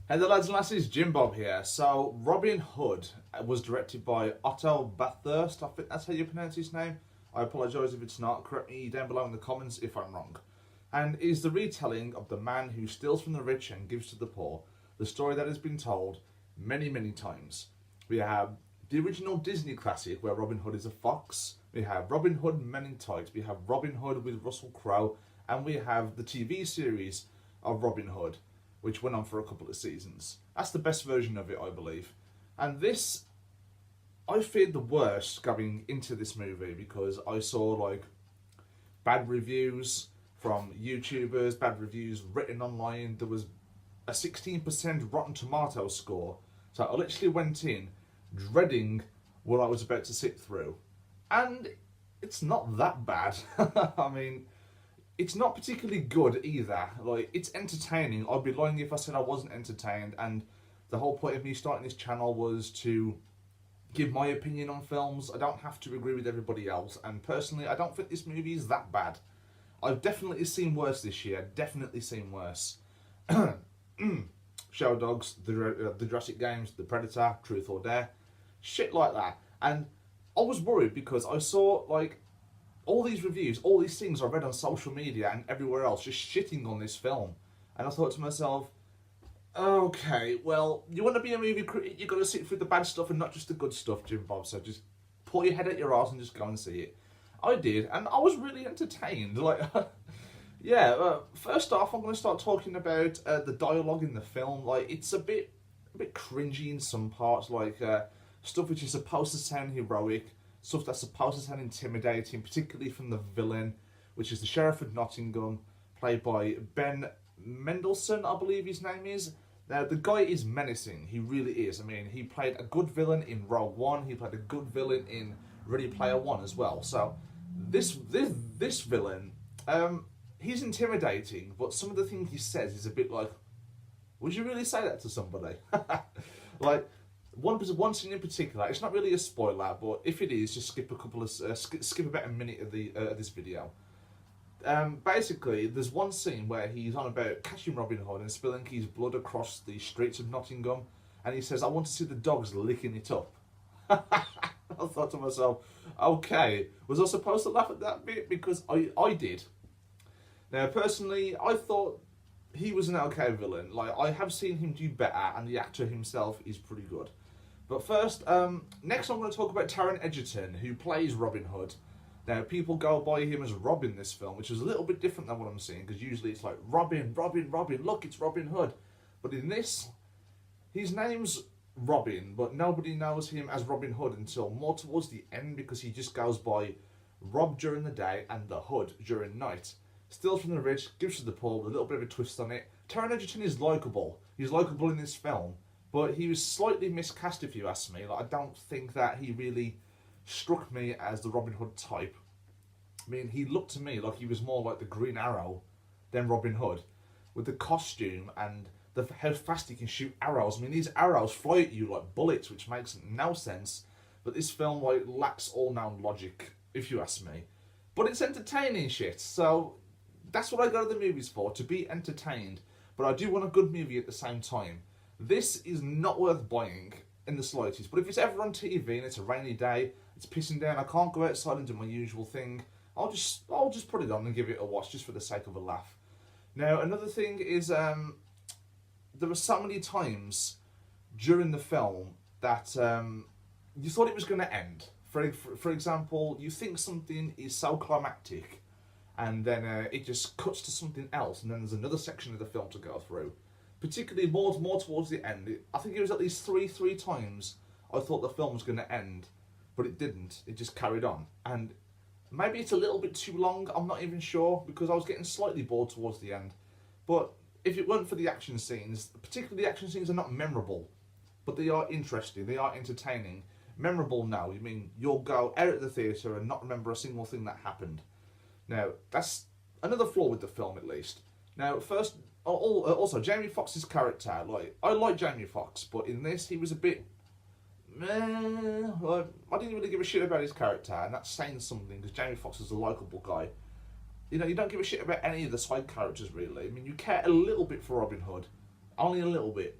Hey there lads and lasses, Jim Bob here. So Robin Hood was directed by Otto Bathurst, I think that's how you pronounce his name. I apologise if it's not, correct me down below in the comments if I'm wrong. And is the retelling of the man who steals from the rich and gives to the poor, the story that has been told many, many times. We have the original Disney classic where Robin Hood is a fox, we have Robin Hood Men in Tights, we have Robin Hood with Russell Crowe, and we have the TV series of Robin Hood, which went on for a couple of seasons. That's the best version of it, I believe. And this, I feared the worst going into this movie because I saw like bad reviews from YouTubers, bad reviews written online. There was a 16% Rotten Tomatoes score. So I literally went in dreading what I was about to sit through. And it's not that bad. I mean, it's not particularly good either. Like, it's entertaining. I'd be lying if I said I wasn't entertained. And the whole point of me starting this channel was to give my opinion on films. I don't have to agree with everybody else. And personally, I don't think this movie is that bad. I've definitely seen worse this year. Definitely seen worse. Show Dogs, the Jurassic Games, The Predator, Truth or Dare, shit like that. And I was worried because I saw like all these reviews, all these things I read on social media and everywhere else just shitting on this film. And I thought to myself, okay, well, you want to be a movie critic, you've got to sit through the bad stuff and not just the good stuff, Jim Bob. So just pull your head out your arse and just go and see it. I did, and I was really entertained. Like, yeah, first off, I'm going to start talking about the dialogue in the film. Like, it's a bit cringy in some parts, like stuff which is supposed to sound heroic, stuff that's supposed to sound intimidating, particularly from the villain, which is the Sheriff of Nottingham, played by Ben Mendelsohn, I believe his name is. Now, the guy is menacing, he really is. I mean, he played a good villain in Rogue One, he played a good villain in Ready Player One as well. So, this villain, he's intimidating, but some of the things he says is a bit like, would you really say that to somebody? Like, one scene in particular, it's not really a spoiler, but if it is, just skip a couple of skip about a minute of this video. Basically, there's one scene where he's on about catching Robin Hood and spilling his blood across the streets of Nottingham, and he says, "I want to see the dogs licking it up." I thought to myself, okay, was I supposed to laugh at that bit? Because I did. Now, personally, I thought he was an okay villain. Like, I have seen him do better, and the actor himself is pretty good. But first, next I'm going to talk about Taron Egerton, who plays Robin Hood. Now, people go by him as Robin this film, which is a little bit different than what I'm seeing, because usually it's like, Robin, Robin, Robin, look, it's Robin Hood. But in this, his name's Robin, but nobody knows him as Robin Hood until more towards the end, because he just goes by Rob during the day and the Hood during night. Steals from the rich, gives to the poor with a little bit of a twist on it. Taron Egerton is likeable. He's likeable in this film, but he was slightly miscast if you ask me. Like, I don't think that he really struck me as the Robin Hood type. I mean, he looked to me like he was more like the Green Arrow than Robin Hood, with the costume and how fast he can shoot arrows. I mean, these arrows fly at you like bullets, which makes no sense. But this film like lacks all known logic, if you ask me. But it's entertaining shit, so that's what I go to the movies for, to be entertained. But I do want a good movie at the same time. This is not worth buying in the slightest. But if it's ever on TV and it's a rainy day, it's pissing down, I can't go outside and do my usual thing, I'll just put it on and give it a watch just for the sake of a laugh. Now, another thing is, there were so many times during the film that you thought it was going to end. For example, you think something is so climactic, and then it just cuts to something else, and then there's another section of the film to go through. Particularly more towards the end. I think it was at least three times I thought the film was going to end, but it didn't. It just carried on. And maybe it's a little bit too long, I'm not even sure, because I was getting slightly bored towards the end. But if it weren't for the action scenes, particularly the action scenes are not memorable, but they are interesting, they are entertaining. Memorable now, I mean, you'll go out of the theatre and not remember a single thing that happened. Now, that's another flaw with the film, at least. Now, first, also, Jamie Foxx's character, like, I like Jamie Foxx, but in this, he was a bit, like, I didn't really give a shit about his character, and that's saying something, because Jamie Foxx is a likeable guy. You know, you don't give a shit about any of the side characters, really. I mean, you care a little bit for Robin Hood, only a little bit,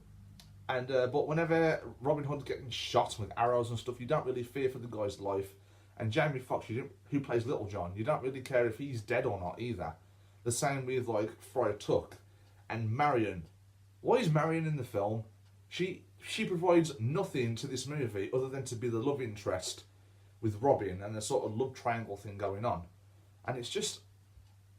And but whenever Robin Hood's getting shot with arrows and stuff, you don't really fear for the guy's life. And Jamie Foxx, who plays Little John, you don't really care if he's dead or not either. The same with like Friar Tuck and Marion. Why is Marion in the film? She provides nothing to this movie other than to be the love interest with Robin and the sort of love triangle thing going on. And it's just,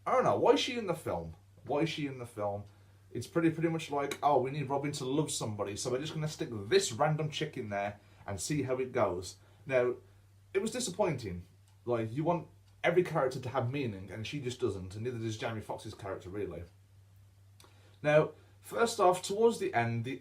I don't know, why is she in the film? Why is she in the film? It's pretty much like, oh, we need Robin to love somebody, so we're just going to stick this random chick in there and see how it goes. Now, it was disappointing. Like, you want every character to have meaning, and she just doesn't, and neither does Jamie Foxx's character, really. Now, first off, towards the end,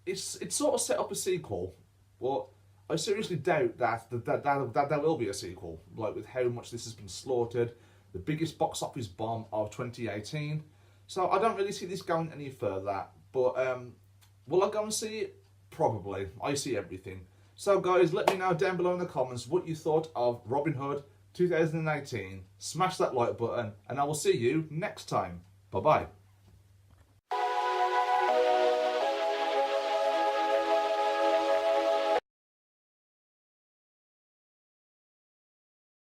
it's sort of set up a sequel, but I seriously doubt that there will be a sequel, like with how much this has been slaughtered, the biggest box office bomb of 2018. So I don't really see this going any further, but will I go and see it? Probably. I see everything. So guys, let me know down below in the comments what you thought of Robin Hood 2018. Smash that like button, and I will see you next time. Bye bye.